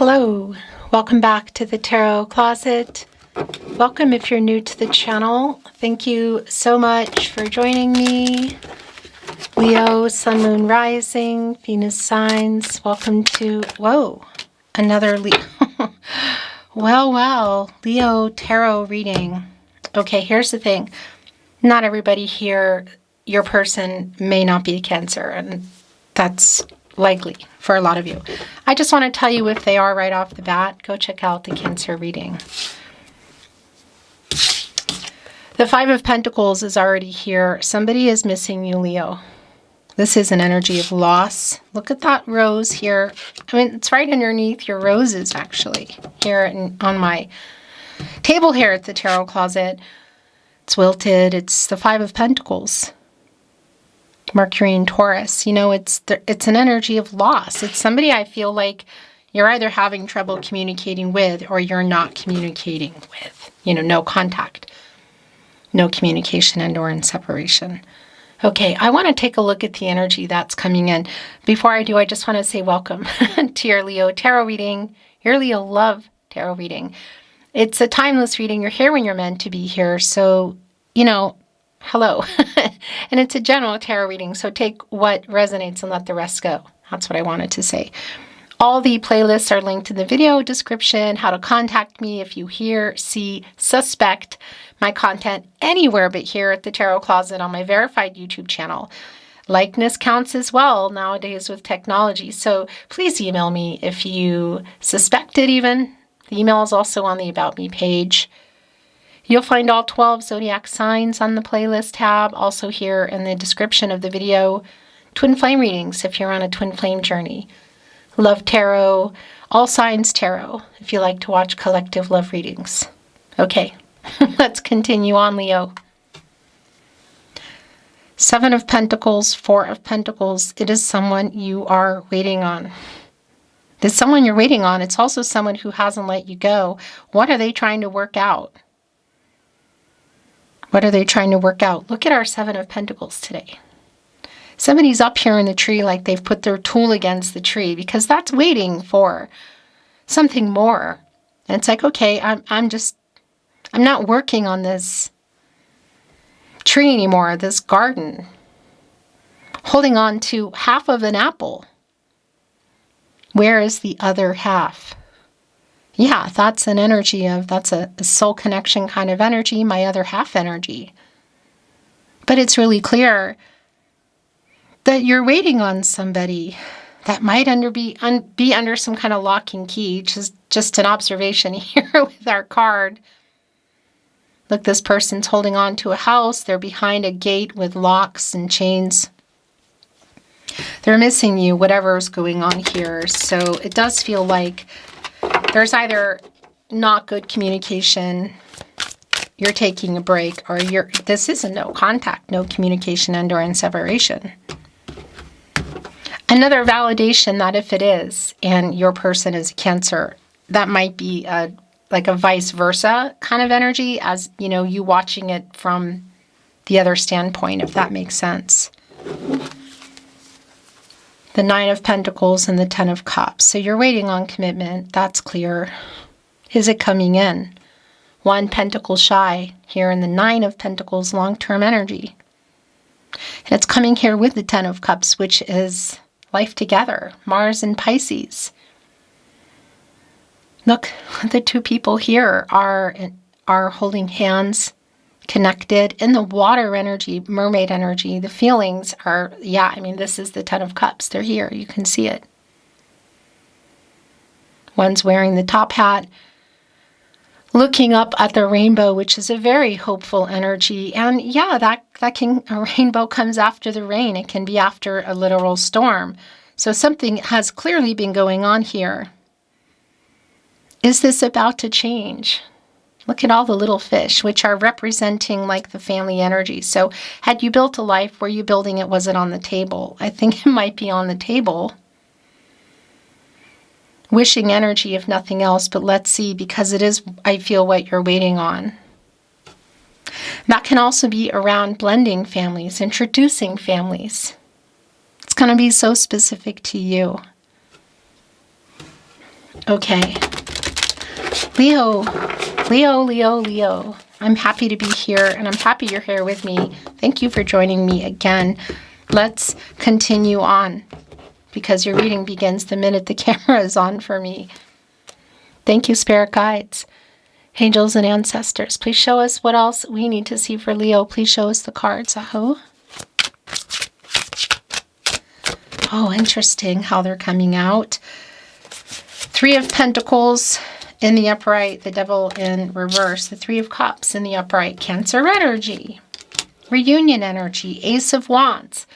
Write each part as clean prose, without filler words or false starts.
Hello, welcome back to the Tarot Closet. Welcome if you're new to the channel. Thank you so much for joining me. Leo, Sun, Moon, Rising, Venus signs. Welcome to, whoa, another Leo. Well, Leo tarot reading. Okay, here's the thing. Not everybody here, your person may not be Cancer, and that's likely for a lot of you. I just want to tell you if they are right off the bat, go check out the Cancer reading. The Five of Pentacles is already here. Somebody is missing you, Leo. This is an energy of loss. Look at that rose here. I mean, it's right underneath your roses, actually, here on my table here at the Tarot Closet. It's wilted. It's the Five of Pentacles. Mercury and Taurus. You know, it's an energy of loss. It's somebody I feel like you're either having trouble communicating with or you're not communicating with. You know, no contact, no communication, and or in separation. Okay, I want to take a look at the energy that's coming in. Before I do, I just want to say welcome to your Leo tarot reading, your Leo love tarot reading. It's a timeless reading. You're here when you're meant to be here. So, you know, hello. And it's a general tarot reading, so take what resonates and let the rest go. That's what I wanted to say. All the playlists are linked in the video description, how to contact me if you hear, see, suspect my content anywhere but here at the Tarot Closet on my verified YouTube channel. Likeness counts as well nowadays with technology, so please email me if you suspect it even. The email is also on the About Me page. You'll find all 12 zodiac signs on the playlist tab, also here in the description of the video. Twin flame readings if you're on a twin flame journey. Love tarot, all signs tarot if you like to watch collective love readings. Okay, let's continue on, Leo. Seven of Pentacles, Four of Pentacles. It is someone you are waiting on. There's someone you're waiting on. It's also someone who hasn't let you go. What are they trying to work out? What are they trying to work out? Look at our Seven of Pentacles today. Somebody's up here in the tree like they've put their tool against the tree because that's waiting for something more. And it's like, okay, I'm not working on this tree anymore, this garden. Holding on to half of an apple. Where is the other half? Yeah, that's an energy of, that's a soul connection kind of energy, my other half energy. But it's really clear that you're waiting on somebody that might be under some kind of lock and key. Just an observation here with our card. Look, this person's holding on to a house. They're behind a gate with locks and chains. They're missing you, whatever's going on here. So it does feel like there's either not good communication, you're taking a break, or this is a no contact, no communication, and or in separation. Another validation that if it is, and your person is a Cancer, that might be like a vice versa kind of energy, as you know, you watching it from the other standpoint, if that makes sense. The Nine of Pentacles and the Ten of Cups. So you're waiting on commitment. That's clear. Is it coming in? One pentacle shy here in the Nine of Pentacles long-term energy. And it's coming here with the Ten of Cups, which is life together. Mars and Pisces. Look, the two people here are holding hands, connected in the water energy, mermaid energy. The feelings are, yeah, I mean, this is the Ten of Cups. They're here. You can see it. One's wearing the top hat, looking up at the rainbow, which is a very hopeful energy. And yeah, a rainbow comes after the rain. It can be after a literal storm. So something has clearly been going on here. Is this about to change? Look at all the little fish, which are representing like the family energy. So had you built a life, were you building it? Was it on the table? I think it might be on the table. Wishing energy, if nothing else, but let's see, because it is, I feel, what you're waiting on. That can also be around blending families, introducing families. It's going to be so specific to you. Okay. Leo, Leo, Leo, Leo. I'm happy to be here, and I'm happy you're here with me. Thank you for joining me again. Let's continue on, because your reading begins the minute the camera is on for me. Thank you, spirit guides, angels, and ancestors. Please show us what else we need to see for Leo. Please show us the cards. Oh, interesting how they're coming out. Three of Pentacles in the upright, the Devil in reverse, the Three of Cups in the upright, Cancer energy, reunion energy, Ace of Wands,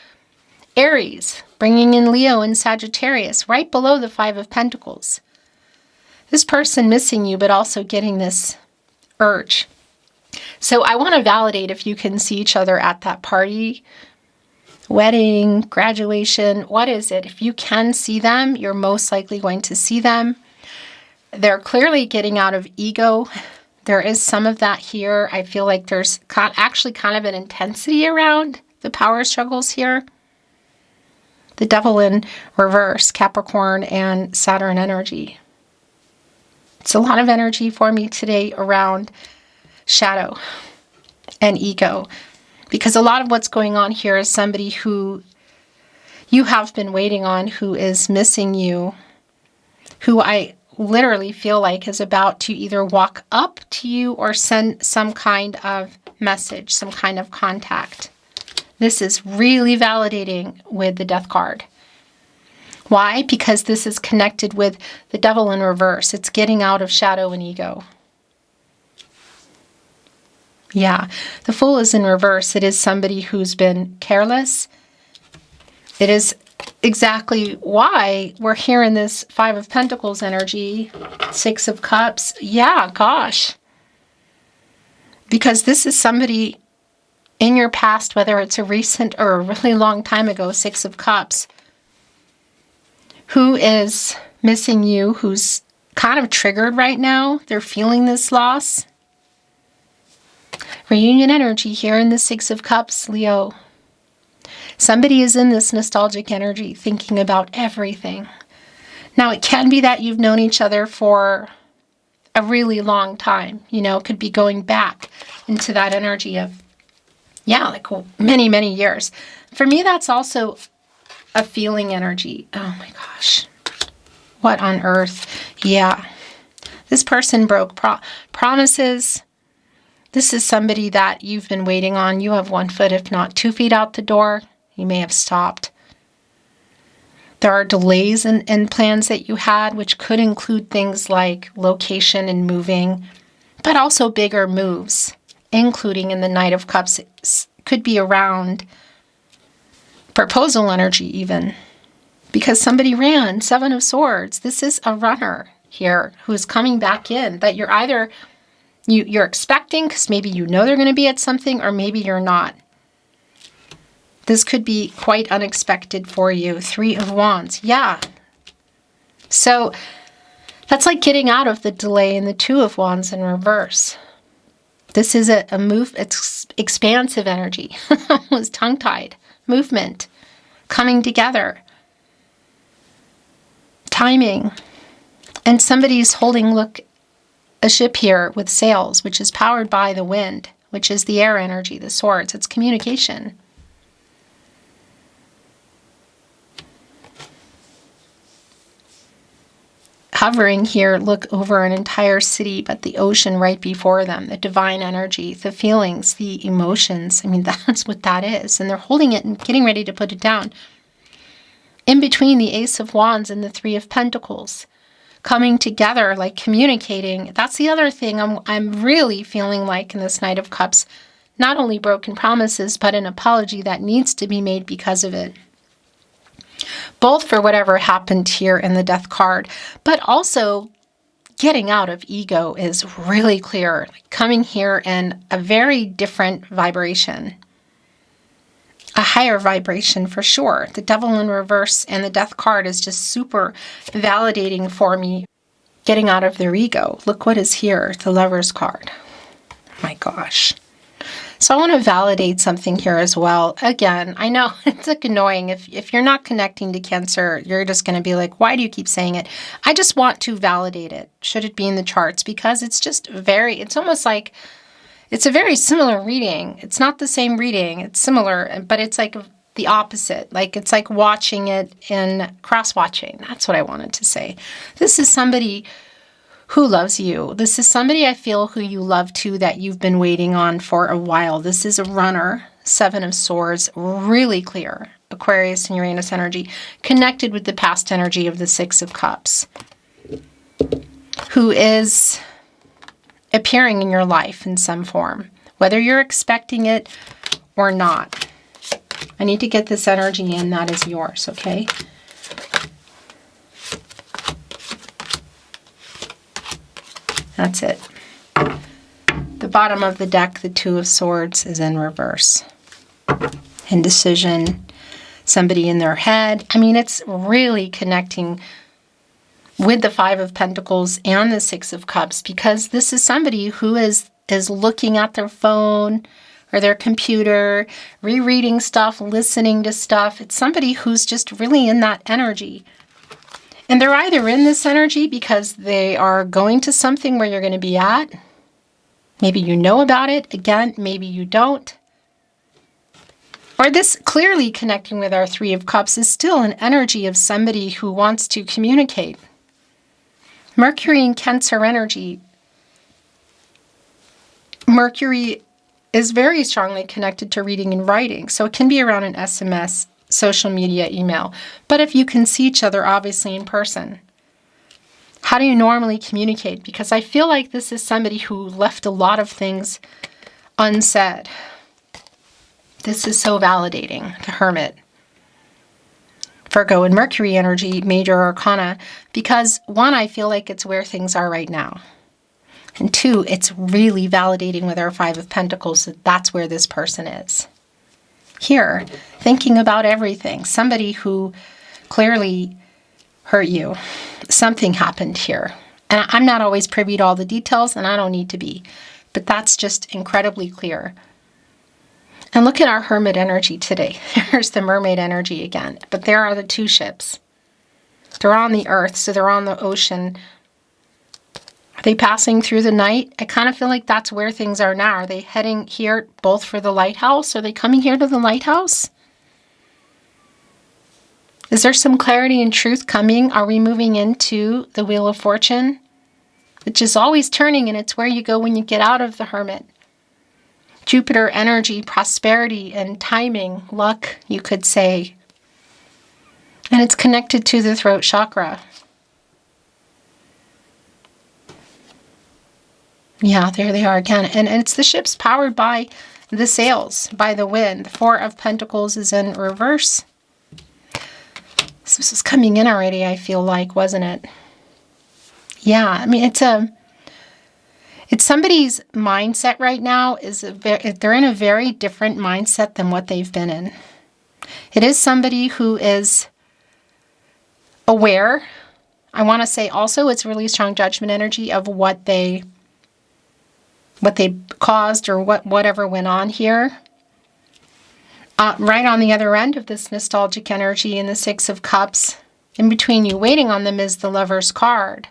Aries, bringing in Leo and Sagittarius, right below the Five of Pentacles. This person missing you, but also getting this urge. So I want to validate if you can see each other at that party, wedding, graduation. What is it? If you can see them, you're most likely going to see them. They're clearly getting out of ego. There is some of that here. I feel like there's actually kind of an intensity around the power struggles here. The Devil in reverse, Capricorn and Saturn energy. It's a lot of energy for me today around shadow and ego. Because a lot of what's going on here is somebody who you have been waiting on, who is missing you, who I literally feel like is about to either walk up to you or send some kind of message, some kind of contact. This is really validating with the Death card. Why? Because this is connected with the Devil in reverse. It's getting out of shadow and ego. Yeah, the Fool is in reverse. It is somebody who's been careless. It is exactly why we're here in this Five of Pentacles energy, Six of Cups. Yeah, gosh. Because this is somebody in your past, whether it's a recent or a really long time ago, Six of Cups, who is missing you, who's kind of triggered right now. They're feeling this loss. Reunion energy here in the Six of Cups, Leo. Somebody is in this nostalgic energy, thinking about everything. Now, it can be that you've known each other for a really long time. You know, it could be going back into that energy of, yeah, like many, many years. For me, that's also a feeling energy. Oh my gosh. What on earth? Yeah. This person broke promises. This is somebody that you've been waiting on. You have 1 foot, if not 2 feet out the door. You may have stopped. There are delays in plans that you had, which could include things like location and moving, but also bigger moves, including in the Knight of Cups. It could be around proposal energy even, because somebody ran. Seven of Swords. This is a runner here who's coming back in that you're either you're expecting because maybe you know they're going to be at something, or maybe you're not. This could be quite unexpected for you. Three of Wands. Yeah. So that's like getting out of the delay in the Two of Wands in reverse. This is a move. It's expansive energy. Was tongue-tied. Movement. Coming together. Timing. And somebody's holding, look, a ship here with sails, which is powered by the wind, which is the air energy, the swords. It's communication. Hovering here, look over an entire city, but the ocean right before them, the divine energy, the feelings, the emotions. I mean, that's what that is. And they're holding it and getting ready to put it down. In between the Ace of Wands and the Three of Pentacles. Coming together, like communicating. That's the other thing I'm really feeling like in this Knight of Cups. Not only broken promises, but an apology that needs to be made because of it. Both for whatever happened here in the Death card, but also getting out of ego is really clear. Like coming here in a very different vibration. A higher vibration for sure. The Devil in reverse and the Death card is just super validating for me. Getting out of their ego. Look what is here, the Lover's card. My gosh. So I want to validate something here as well. Again, I know it's like annoying. If you're not connecting to Cancer, you're just going to be like, why do you keep saying it? I just want to validate it. Should it be in the charts? Because it's just it's almost like, it's a very similar reading. It's not the same reading. It's similar, but it's like the opposite. Like it's like watching it in cross-watching. That's what I wanted to say. This is somebody who loves you. This is somebody I feel who you love too, that you've been waiting on for a while. This is a runner, 7 of Swords, really clear. Aquarius and Uranus energy, connected with the past energy of the 6 of Cups, who is appearing in your life in some form, whether you're expecting it or not. I need to get this energy in that is yours, okay? That's it. The bottom of the deck, the 2 of Swords, is in reverse. Indecision, somebody in their head. I mean, it's really connecting with the 5 of Pentacles and the 6 of Cups, because this is somebody who is looking at their phone or their computer, rereading stuff, listening to stuff. It's somebody who's just really in that energy. And they're either in this energy because they are going to something where you're going to be at. Maybe you know about it. Again, maybe you don't. Or this clearly connecting with our 3 of Cups is still an energy of somebody who wants to communicate. Mercury and Cancer energy. Mercury is very strongly connected to reading and writing. So it can be around an SMS, social media, email. But if you can see each other, obviously in person, how do you normally communicate? Because I feel like this is somebody who left a lot of things unsaid. This is so validating, the Hermit. Virgo and Mercury energy, major arcana, because 1, I feel like it's where things are right now. And 2, it's really validating with our 5 of Pentacles that that's where this person is. Here, thinking about everything. Somebody who clearly hurt you. Something happened here. And I'm not always privy to all the details, and I don't need to be. But that's just incredibly clear. And look at our Hermit energy today. Here's the Mermaid energy again. But there are the 2 ships. They're on the earth, so they're on the ocean. Are they passing through the night? I kind of feel like that's where things are now. Are they heading here both for the lighthouse? Are they coming here to the lighthouse? Is there some clarity and truth coming? Are we moving into the Wheel of Fortune? Which is always turning, and it's where you go when you get out of the Hermit. Jupiter energy, prosperity and timing, luck, you could say. And it's connected to the throat chakra. Yeah, there they are again. And it's the ships powered by the sails, by the wind. The 4 of Pentacles is in reverse. This was coming in already, I feel like, wasn't it? Yeah, I mean, it's somebody's mindset right now. They're in a very different mindset than what they've been in. It is somebody who is aware. I want to say also it's really strong judgment energy of what they caused or whatever went on here. Right on the other end of this nostalgic energy in the 6 of Cups, in between you waiting on them, is the Lover's card.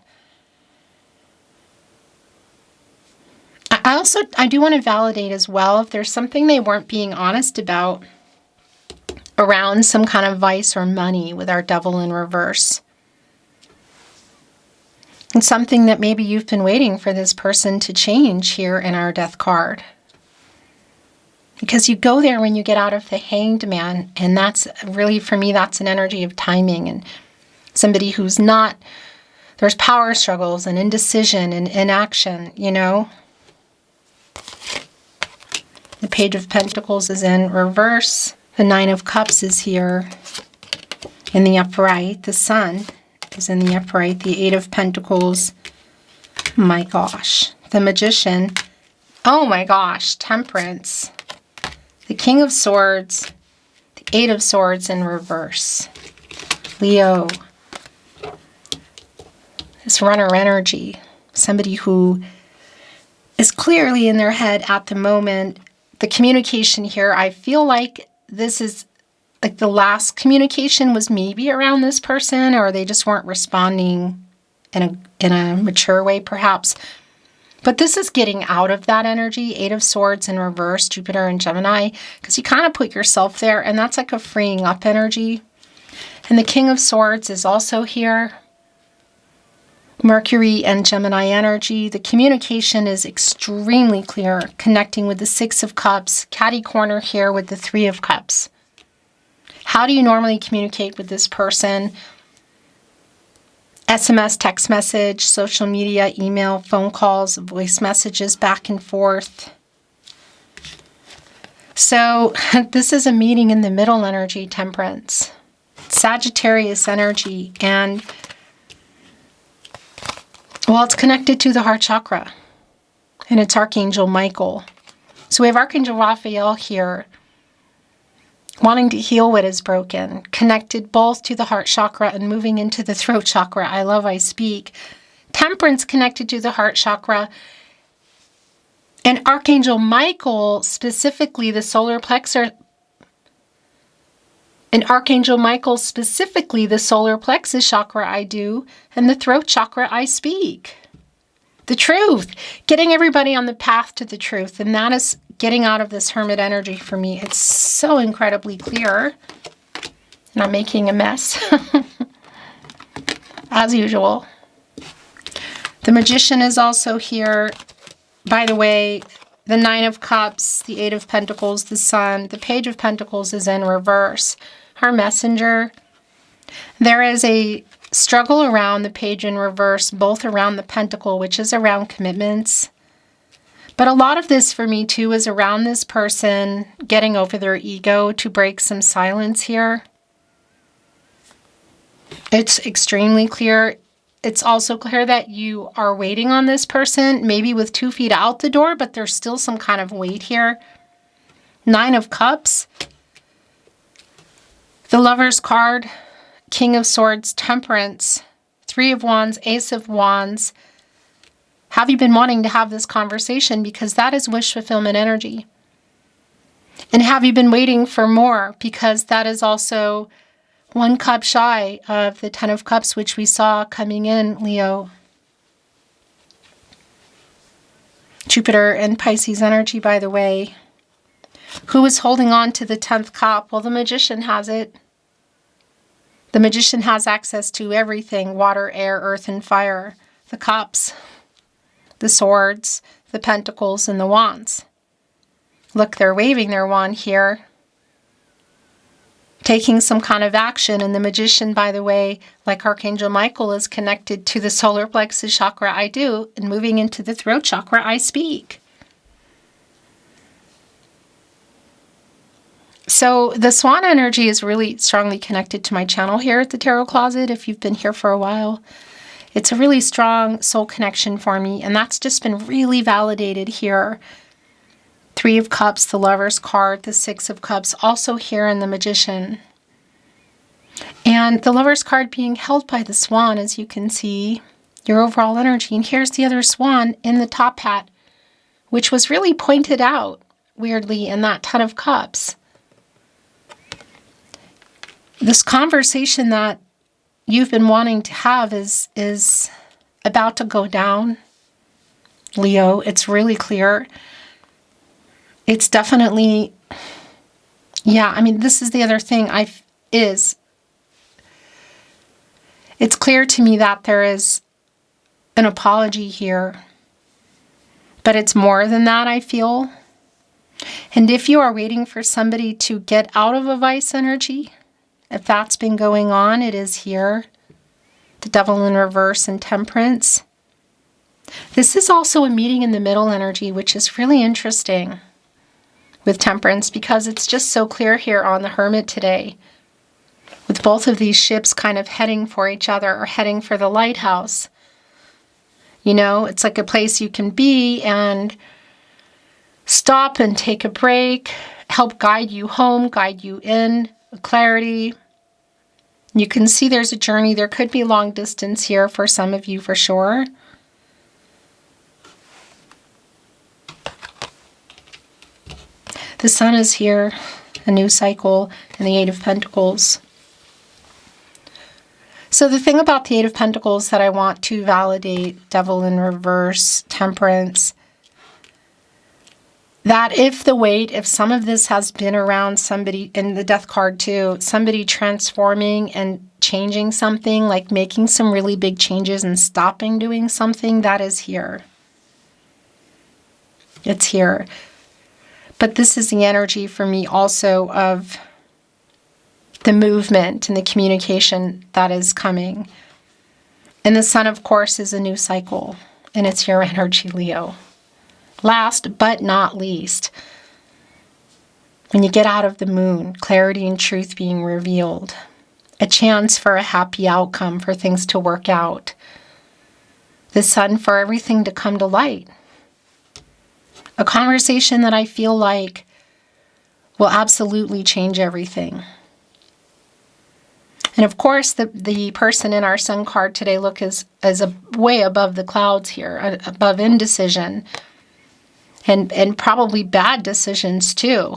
I do want to validate as well if there's something they weren't being honest about around some kind of vice or money with our Devil in reverse. And something that maybe you've been waiting for this person to change here in our Death card. Because you go there when you get out of the Hanged Man, and that's really, for me, that's an energy of timing and somebody who's not, there's power struggles and indecision and inaction, you know. The Page of Pentacles is in reverse. The 9 of Cups is here in the upright. The Sun is in the upright. The 8 of Pentacles. My gosh. The Magician. Oh my gosh. Temperance. The King of Swords. The 8 of Swords in reverse. Leo. This runner energy. Somebody who is clearly in their head at the moment. the communication here, I feel like this is like the last communication was maybe around this person, or they just weren't responding in a mature way, perhaps. But this is getting out of that energy. 8 of Swords in reverse, Jupiter and Gemini, because you kind of put yourself there, and that's like a freeing up energy. And the King of Swords is also here. Mercury and Gemini energy. The communication is extremely clear, connecting with the 6 of Cups, catty corner here with the 3 of Cups. How do you normally communicate with this person? SMS, text message, social media, email, phone calls, voice messages, back and forth. So this is a meeting in the middle energy, Temperance. Sagittarius energy, and well, it's connected to the heart chakra, and it's Archangel Michael. So we have Archangel Raphael here, wanting to heal what is broken, connected both to the heart chakra and moving into the throat chakra. I love, I speak. Temperance connected to the heart chakra. And Archangel Michael, specifically the solar plexus, chakra I do, and the throat chakra I speak. The truth. Getting everybody on the path to the truth. And that is getting out of this hermit energy for me. It's so incredibly clear. And I'm making a mess. As usual. The Magician is also here. By the way, the 9 of Cups, the 8 of Pentacles, the Sun, the Page of Pentacles is in reverse. Our Messenger. There is a struggle around the Page in reverse, both around the Pentacle, which is around commitments. But a lot of this for me too is around this person getting over their ego to break some silence here. It's extremely clear. It's also clear that you are waiting on this person, maybe with 2 feet out the door, but there's still some kind of wait here. 9 of Cups. The Lover's card, King of Swords, Temperance, 3 of Wands, Ace of Wands. Have you been wanting to have this conversation? Because that is wish fulfillment energy. And have you been waiting for more? Because that is also 1 cup shy of the 10 of Cups, which we saw coming in, Leo. Jupiter and Pisces energy, by the way. Who is holding on to the 10th cup? Well, the Magician has it. The Magician has access to everything: water, air, earth, and fire. The cups, the swords, the pentacles, and the wands. Look, they're waving their wand here, taking some kind of action. And the Magician, by the way, like Archangel Michael, is connected to the solar plexus chakra I do, and moving into the throat chakra I speak. So the Swan energy is really strongly connected to my channel here at the Tarot Closet. If you've been here for a while, it's a really strong soul connection for me, and that's just been really validated here. 3 of Cups, the Lover's card, the 6 of Cups, also here in the Magician. And the Lover's card being held by the Swan, as you can see, your overall energy. And here's the other Swan in the top hat, which was really pointed out, weirdly, in that 10 of Cups. This conversation that you've been wanting to have is about to go down, Leo. It's really clear. It's definitely, yeah, I mean, this is the other thing it's clear to me that there is an apology here, but it's more than that, I feel. And if you are waiting for somebody to get out of a vice energy, if that's been going on, it is here. The Devil in reverse and Temperance. This is also a meeting in the middle energy, which is really interesting with Temperance, because it's just so clear here on the Hermit today, with both of these ships kind of heading for each other, or heading for the lighthouse. You know, it's like a place you can be and stop and take a break, help guide you home, guide you in, clarity. You can see there's a journey. There could be long distance here for some of you for sure. The Sun is here, a new cycle, and the Eight of Pentacles. So the thing about the Eight of Pentacles that I want to validate, Devil in reverse, Temperance, that if some of this has been around somebody, in the Death card too, somebody transforming and changing something, like making some really big changes and stopping doing something, that is here. It's here. But this is the energy for me also of the movement and the communication that is coming. And the Sun, of course, is a new cycle, and it's your energy, Leo. Last but not least, when you get out of the Moon, clarity and truth being revealed, a chance for a happy outcome, for things to work out. The Sun, for everything to come to light. A conversation that I feel like will absolutely change everything. And of course, the person in our Sun card today, look, is way above the clouds here, above indecision, and probably bad decisions too.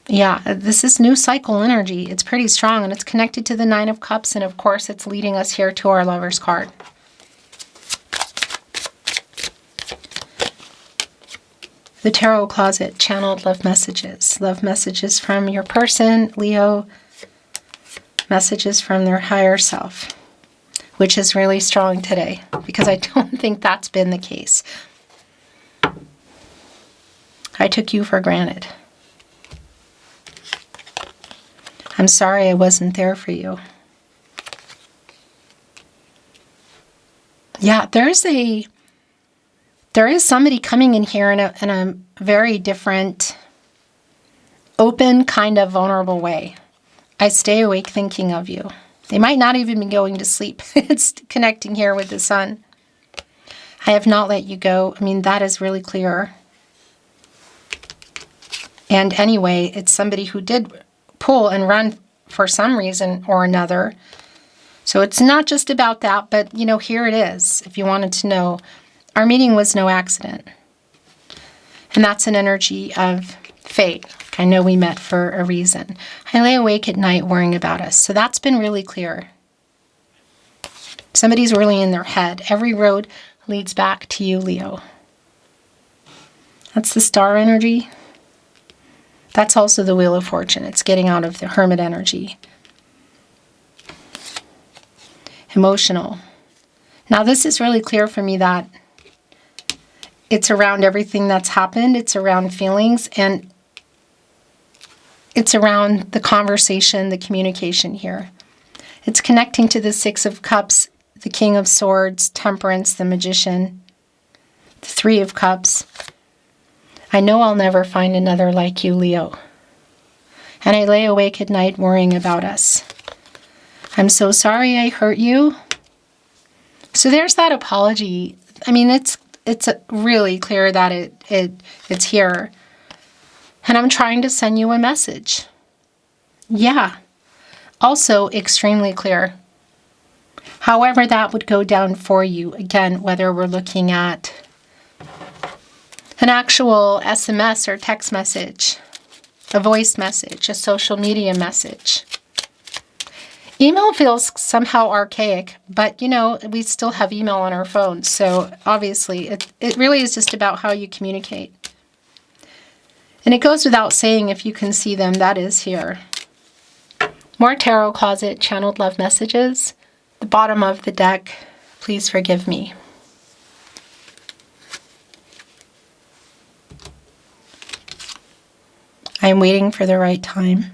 Yeah, this is new cycle energy. It's pretty strong, and it's connected to the Nine of Cups, and of course, it's leading us here to our Lover's card. The Tarot Closet, channeled love messages. Love messages from your person, Leo. Messages from their higher self, which is really strong today, because I don't think that's been the case. I took you for granted. I'm sorry I wasn't there for you. Yeah, there is somebody coming in here in a very different, open, kind of vulnerable way. I stay awake thinking of you. They might not even be going to sleep. It's connecting here with the Sun. I have not let you go. I mean, that is really clear. And anyway, it's somebody who did pull and run for some reason or another. So it's not just about that, but, you know, here it is. If you wanted to know, our meeting was no accident. And that's an energy of fate. I know we met for a reason. I lay awake at night worrying about us. So that's been really clear. Somebody's really in their head. Every road leads back to you, Leo. That's the Star energy. That's also the Wheel of Fortune. It's getting out of the Hermit energy. Emotional. Now this is really clear for me that it's around everything that's happened. It's around feelings, and it's around the conversation, the communication here. It's connecting to the Six of Cups, the King of Swords, Temperance, the Magician, the Three of Cups. I know I'll never find another like you, Leo. And I lay awake at night worrying about us. I'm so sorry I hurt you. So there's that apology. I mean, it's really clear that it's here. And I'm trying to send you a message. Yeah. Also extremely clear. However that would go down for you. Again, whether we're looking at an actual SMS or text message, a voice message, a social media message. Email feels somehow archaic, but, you know, we still have email on our phones. So obviously, it really is just about how you communicate. And it goes without saying, if you can see them, that is here. More Tarot Closet, channeled love messages. The bottom of the deck, please forgive me. I am waiting for the right time.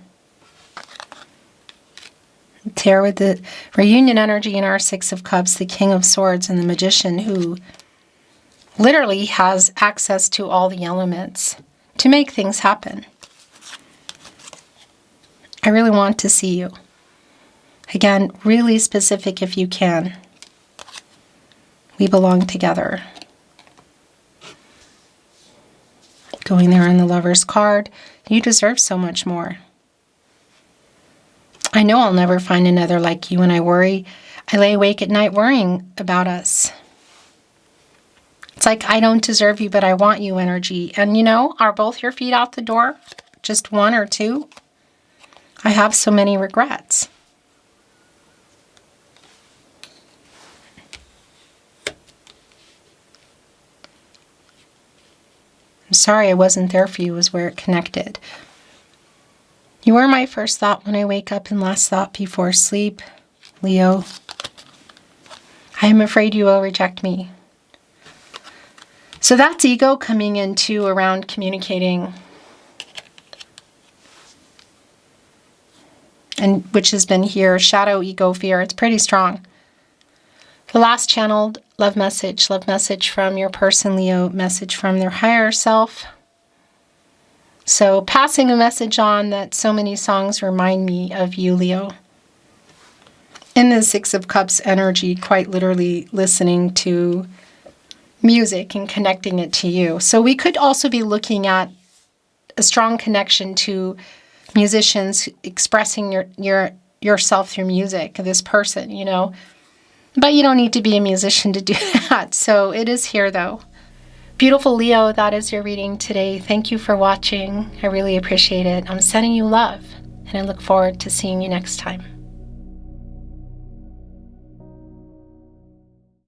It's here with the reunion energy in our Six of Cups, the King of Swords, and the Magician, who literally has access to all the elements to make things happen. I really want to see you. Again, really specific if you can. We belong together. Going there on the Lover's card. You deserve so much more. I know I'll never find another like you, and I lay awake at night worrying about us. It's like, I don't deserve you, but I want you energy. And you know, are both your feet out the door? Just one or two? I have so many regrets. I'm sorry I wasn't there for you is where it connected. You are my first thought when I wake up and last thought before sleep, Leo. I am afraid you will reject me. So that's ego coming into around communicating, and which has been here, shadow, ego, fear. It's pretty strong. The last channeled love message from your person, Leo, message from their higher self. So passing a message on that so many songs remind me of you, Leo. In the Six of Cups energy, quite literally listening to music and connecting it to you. So we could also be looking at a strong connection to musicians expressing yourself through music, this person, you know. But you don't need to be a musician to do that. So it is here, though. Beautiful Leo, that is your reading today. Thank you for watching. I really appreciate it. I'm sending you love, and I look forward to seeing you next time.